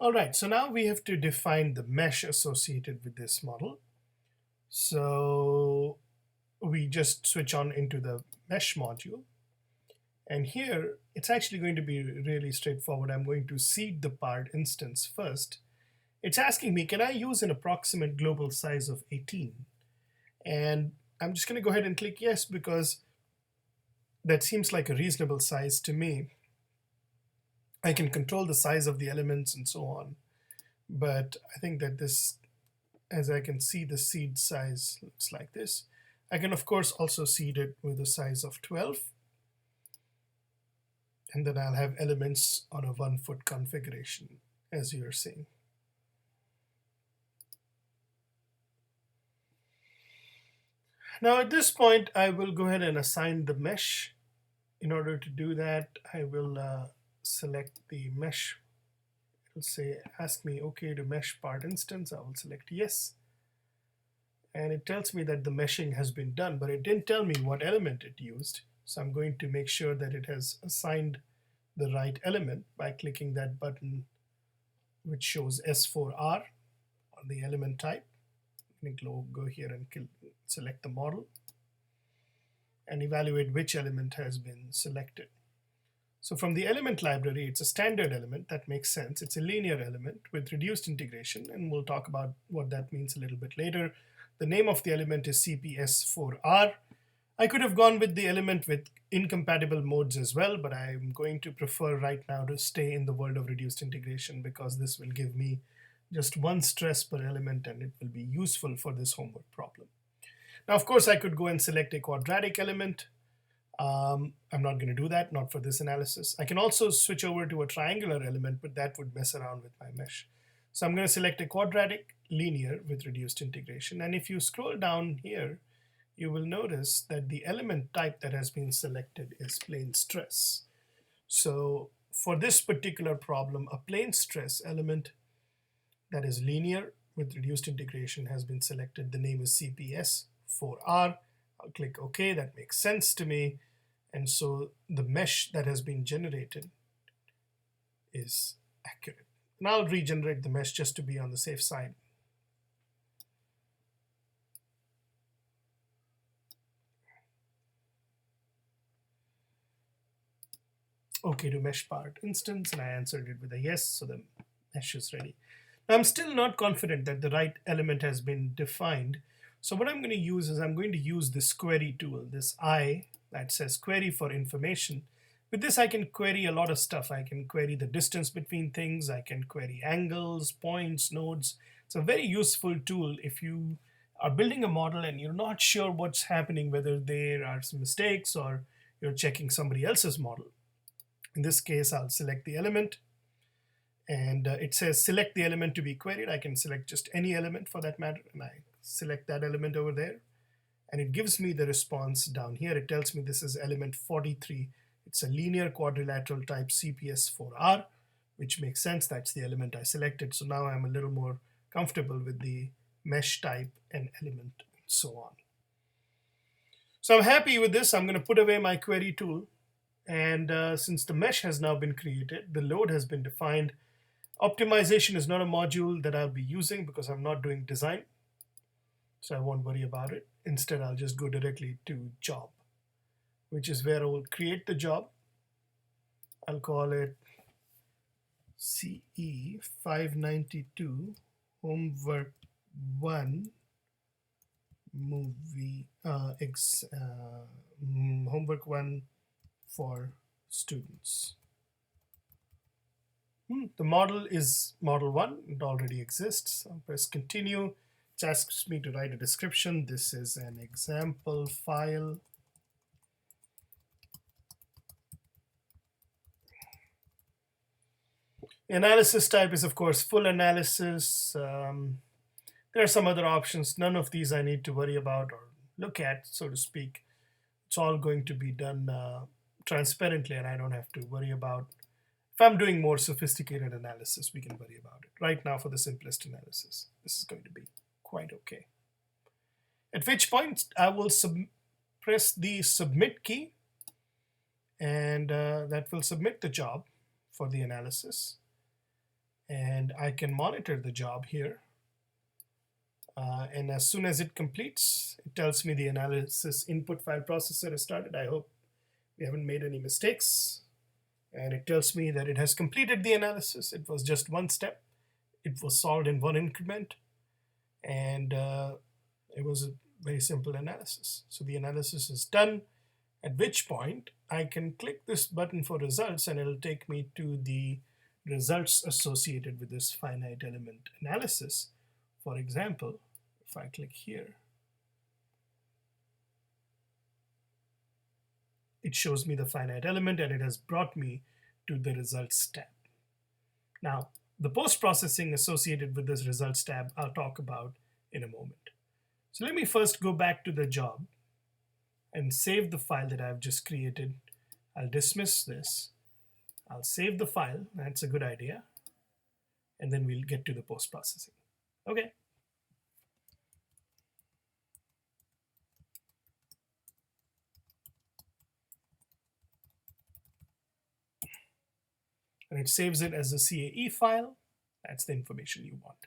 All right, so now we have to define the mesh associated with this model. So we just switch on into the mesh module. And here, it's actually going to be really straightforward. I'm going to seed the part instance first. It's asking me, can I use an approximate global size of 18? And I'm just going to go ahead and click yes, because that seems like a reasonable size to me. I can control the size of the elements and so on. But I think that this, as I can see, the seed size looks like this. I can, of course, also seed it with a size of 12. And then I'll have elements on a 1-foot configuration, as you're seeing. Now at this point, I will go ahead and assign the mesh. In order to do that, I will select the mesh. It'll say, ask me, OK to mesh part instance. I will select yes. And it tells me that the meshing has been done, but it didn't tell me what element it used. So I'm going to make sure that it has assigned the right element by clicking that button which shows S4R on the element type. I'm going to go here and select the model and evaluate which element has been selected. So from the element library, it's a standard element. That makes sense. It's a linear element with reduced integration, and we'll talk about what that means a little bit later. The name of the element is CPS4R. I could have gone with the element with incompatible modes as well, but I'm going to prefer right now to stay in the world of reduced integration because this will give me just one stress per element and it will be useful for this homework problem. Now, of course, I could go and select a quadratic element. I'm not going to do that, not for this analysis. I can also switch over to a triangular element, but that would mess around with my mesh. So I'm going to select a quadratic linear with reduced integration. And if you scroll down here, you will notice that the element type that has been selected is plane stress. So for this particular problem, a plane stress element that is linear with reduced integration has been selected. The name is CPS4R. I'll click OK. That makes sense to me. And so the mesh that has been generated is accurate. And I'll regenerate the mesh just to be on the safe side. OK to mesh part instance, and I answered it with a yes, so the mesh is ready. Now I'm still not confident that the right element has been defined. So what I'm going to use is I'm going to use this query tool, this I that says query for information. With this, I can query a lot of stuff. I can query the distance between things. I can query angles, points, nodes. It's a very useful tool if you are building a model and you're not sure what's happening, whether there are some mistakes or you're checking somebody else's model. In this case, I'll select the element. And it says select the element to be queried. I can select just any element for that matter. And I select that element over there. And it gives me the response down here. It tells me this is element 43. It's a linear quadrilateral type CPS4R, which makes sense. That's the element I selected. So now I'm a little more comfortable with the mesh type and element and so on. So I'm happy with this. I'm going to put away my query tool. And since the mesh has now been created, the load has been defined. Optimization is not a module that I'll be using because I'm not doing design. So I won't worry about it. Instead, I'll just go directly to job, which is where I will create the job. I'll call it CE592 homework 1 movie homework 1 for students. The model is model 1. It already exists. I'll press continue. It asks me to write a description. This is an example file. Analysis type is, of course, full analysis. There are some other options. None of these I need to worry about or look at, so to speak. It's all going to be done transparently, and I don't have to worry about. If I'm doing more sophisticated analysis, we can worry about it. Right now, for the simplest analysis, this is going to be quite okay. At which point, I will press the submit key, and that will submit the job for the analysis. And I can monitor the job here. And as soon as it completes, it tells me the analysis input file processor has started. I hope we haven't made any mistakes. And it tells me that it has completed the analysis. It was just one step. It was solved in one increment. And it was a very simple analysis. So the analysis is done, at which point I can click this button for results and it'll take me to the results associated with this finite element analysis. For example, if I click here, it shows me the finite element and it has brought me to the results tab. Now, the post-processing associated with this results tab, I'll talk about in a moment. So let me first go back to the job and save the file that I've just created. I'll dismiss this. I'll save the file. That's a good idea. And then we'll get to the post-processing. Okay. And it saves it as a CAE file. That's the information you want.